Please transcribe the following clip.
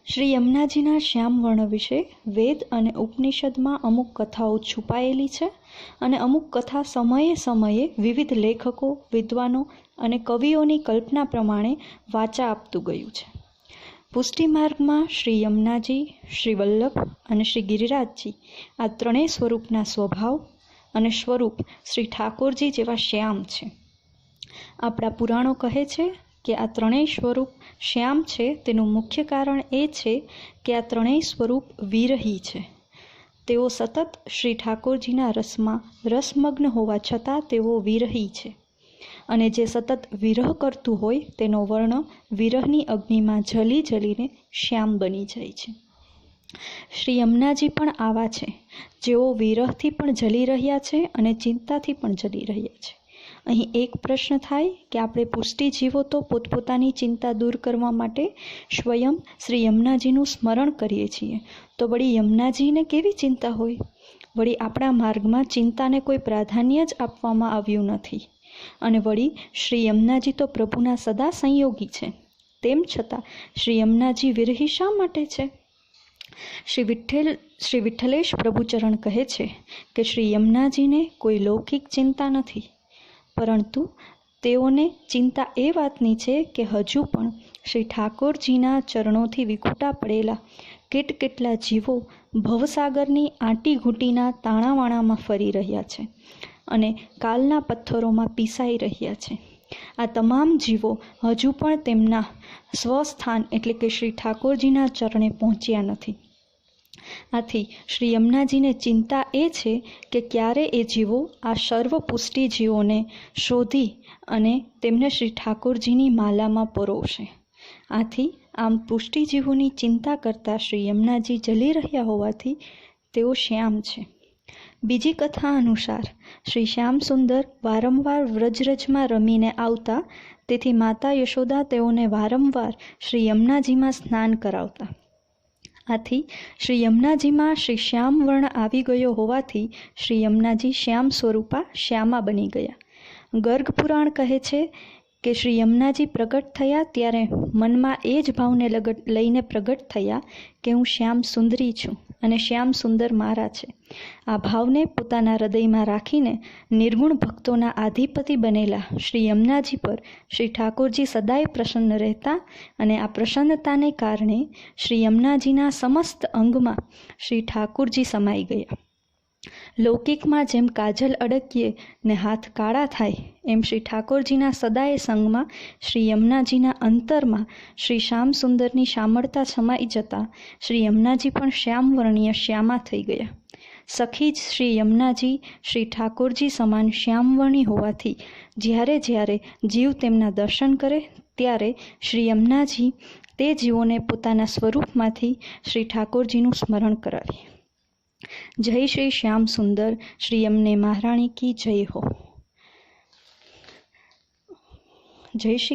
શ્રી યમુનાજીના શ્યામ વર્ણ વિશે વેદ અને ઉપનિષદમાં અમુક કથાઓ છુપાયેલી છે અને અમુક કથા સમયે સમયે વિવિધ લેખકો, વિદ્વાનો અને કવિઓની કલ્પના પ્રમાણે વાચા આપતું ગયું છે. પુષ્ટિ માર્ગમાં શ્રી યમુનાજી, શ્રી વલ્લભ અને શ્રી ગિરિરાજજી આ ત્રણેય સ્વરૂપના સ્વભાવ અને સ્વરૂપ શ્રી ઠાકોરજી જેવા શ્યામ છે. આપણા પુરાણો કહે છે કે આ ત્રણેય સ્વરૂપ શ્યામ છે તેનું મુખ્ય કારણ એ છે કે આ ત્રણેય સ્વરૂપ વિરહી છે. તેઓ સતત શ્રી ઠાકોરજીના રસમાં રસમગ્ન હોવા છતાં તેઓ વિરહી છે અને જે સતત વિરહ કરતું હોય તેનો વર્ણ વિરહની અગ્નિમાં જલી જલીને શ્યામ બની જાય છે. શ્રી યમુનાજી પણ આવા છે, જેઓ વિરહથી પણ જલી રહ્યા છે અને ચિંતાથી પણ જલી રહ્યા છે. અહીં એક પ્રશ્ન થાય કે આપણે પુષ્ટિ જીવો તો પોતપોતાની ચિંતા દૂર કરવા માટે સ્વયં શ્રી યમુનાજીનું સ્મરણ કરીએ છીએ, તો વળી યમુનાજીને કેવી ચિંતા હોય? વળી આપણા માર્ગમાં ચિંતાને કોઈ પ્રાધાન્ય જ આપવામાં આવ્યું નથી અને વળી શ્રી યમુનાજી તો પ્રભુના સદા સંયોગી છે. તેમ છતાં શ્રી યમુનાજી વિરહી શા માટે છે? શ્રી વિઠ્ઠલેશ પ્રભુચરણ કહે છે કે શ્રી યમુનાજીને કોઈ લૌકિક ચિંતા નથી, પરંતુ તેઓને ચિંતા એ વાતની છે કે હજુ પણ શ્રી ઠાકોરજીના ચરણોથી વિખૂટા પડેલા કેટલા જીવો ભવસાગરની આંટીઘૂંટીના તાણાવાણામાં ફરી રહ્યા છે અને કાલના પથ્થરોમાં પીસાઈ રહ્યા છે. આ તમામ જીવો હજુ પણ તેમના સ્વસ્થાન એટલે કે શ્રી ઠાકોરજીના ચરણે પહોંચ્યા નથી. આથી શ્રી યમુનાજીને ચિંતા એ છે કે ક્યારે એ જીવો આ સર્વ પુષ્ટિ જીવોને શોધી અને તેમને શ્રી ઠાકોરજીની માલામાં પરોવશે. આથી આમ પુષ્ટિ જીવોની ચિંતા કરતા શ્રી યમુનાજી જલી રહ્યા હોવાથી તેઓ શ્યામ છે. બીજી કથા અનુસાર શ્રી શ્યામ સુંદર વારંવાર વ્રજરજમાં રમીને આવતા, તેથી માતા યશોદા તેઓને વારંવાર શ્રી યમુનાજીમાં સ્નાન કરાવતા. આથી શ્રી યમુનાજીમાં શ્રી શ્યામ વર્ણ આવી ગયો હોવાથી શ્રી યમુનાજી શ્યામ સ્વરૂપા શ્યામા બની ગયા. ગર્ગ પુરાણ કહે છે કે શ્રી યમુનાજી પ્રગટ થયા ત્યારે મનમાં એ જ ભાવને લઈને પ્રગટ થયા કે હું શ્યામ સુંદરી છું અને શ્યામ સુંદર મારા છે. આ ભાવને પોતાના હૃદયમાં રાખીને નિર્ગુણ ભક્તોના આધિપતિ બનેલા શ્રી યમુનાજી પર શ્રી ઠાકોરજી સદાય પ્રસન્ન રહેતા અને આ પ્રસન્નતાને કારણે શ્રી યમુનાજીના સમસ્ત અંગમાં શ્રી ઠાકોરજી સમાઈ ગયા. લૌકિકમાં જેમ કાજલ અડકીએ ને હાથ કાળા થાય, એમ શ્રી ઠાકોરજીના સદાય સંગમાં શ્રી યમુનાજીના અંતરમાં શ્રી શ્યામ સુંદરની શામળતા સમાઈ જતા શ્રી યમુનાજી પણ શ્યામ વર્ણીય શ્યામા થઈ ગયા. સખી જ શ્રી યમુનાજી શ્રી ઠાકોરજી સમાન શ્યામવર્ણી હોવાથી જ્યારે જ્યારે જીવ તેમના દર્શન કરે ત્યારે શ્રી યમુનાજી તે જીવોને પોતાના સ્વરૂપમાંથી શ્રી ઠાકોરજીનું સ્મરણ કરાવે. જય શ્રી શ્યામ સુંદર. શ્રી યમને મહારાણી કી જય હો. જય શ્રી